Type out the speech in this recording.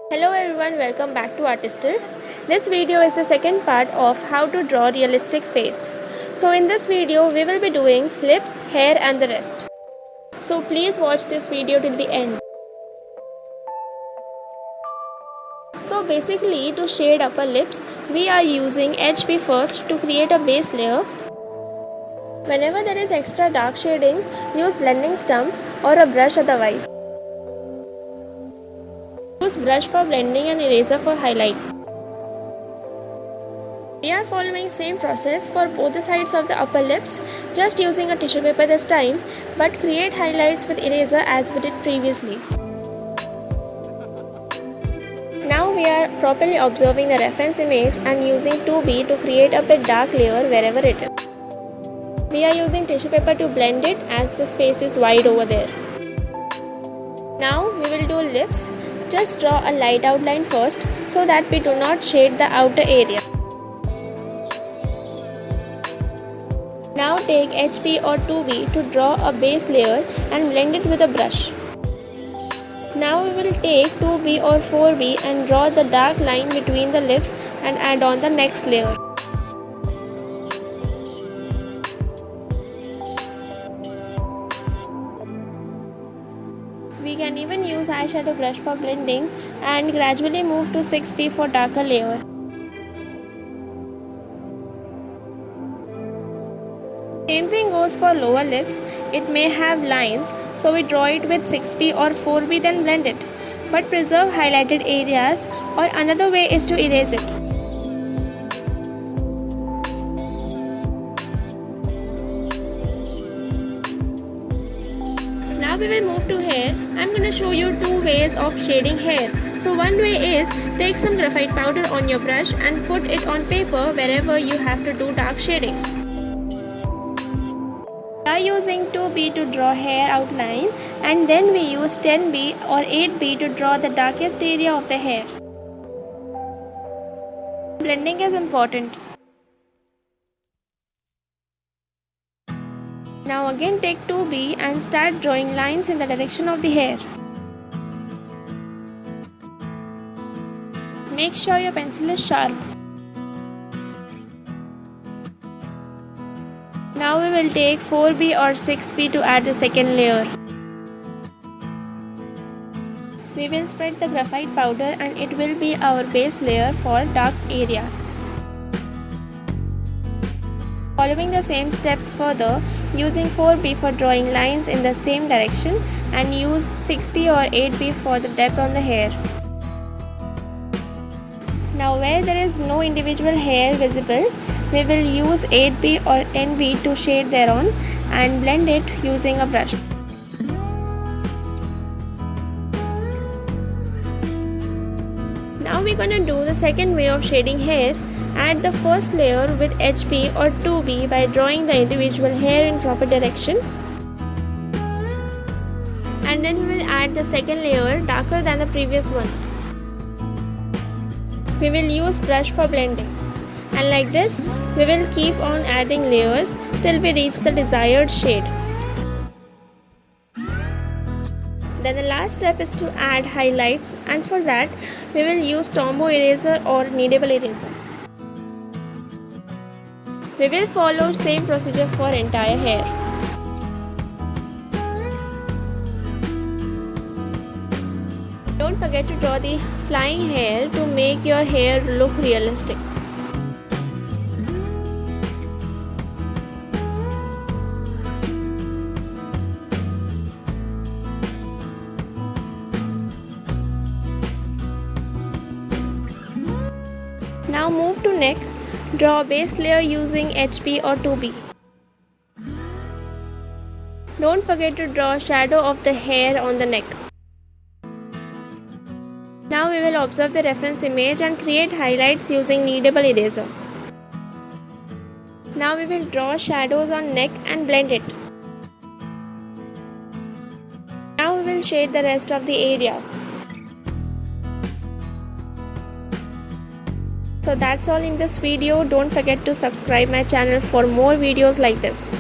Hello everyone, welcome back to Artistal. This video is the second part of how to draw realistic face. So in this video we will be doing lips, hair and the rest. So please watch this video till the end. So basically to shade upper lips, we are using HB first to create a base layer. Whenever there is extra dark shading, use blending stump or a brush otherwise. Use brush for blending and eraser for highlights. We are following same process for both the sides of the upper lips, just using a tissue paper this time, but create highlights with eraser as we did previously. Now we are properly observing the reference image and using 2B to create a bit dark layer wherever it is. We are using tissue paper to blend it as the space is wide over there. Now we will do lips. Just draw a light outline first so that we do not shade the outer area. Now take HB or 2B to draw a base layer and blend it with a brush. Now we will take 2B or 4B and draw the dark line between the lips and add on the next layer. We can even use eyeshadow brush for blending and gradually move to 6B for darker layer. Same thing goes for lower lips. It may have lines, so we draw it with 6B or 4B then blend it. But preserve highlighted areas, or another way is to erase it. Now we will move to hair. I'm gonna show you two ways of shading hair. So one way is take some graphite powder on your brush and put it on paper wherever you have to do dark shading. We are using 2B to draw hair outline and then we use 10B or 8B to draw the darkest area of the hair. Blending is important. Now again take 2B and start drawing lines in the direction of the hair. Make sure your pencil is sharp. Now we will take 4B or 6B to add the second layer. We will spread the graphite powder and it will be our base layer for dark areas. Following the same steps further, using 4B for drawing lines in the same direction and use 6B or 8B for the depth on the hair. Now where there is no individual hair visible, we will use 8B or 10B to shade thereon and blend it using a brush. Now we're gonna do the second way of shading hair. Add the first layer with HB or 2B by drawing the individual hair in proper direction. And then we will add the second layer darker than the previous one. We will use brush for blending. And like this, we will keep on adding layers till we reach the desired shade. Then the last step is to add highlights, and for that we will use Tombow eraser or kneadable eraser. We will follow same procedure for entire hair. Don't forget to draw the flying hair to make your hair look realistic. Now move to neck. Draw a base layer using HB or 2B. Don't forget to draw a shadow of the hair on the neck. Now we will observe the reference image and create highlights using kneadable eraser. Now we will draw shadows on neck and blend it. Now we will shade the rest of the areas. So that's all in this video. Don't forget to subscribe my channel for more videos like this.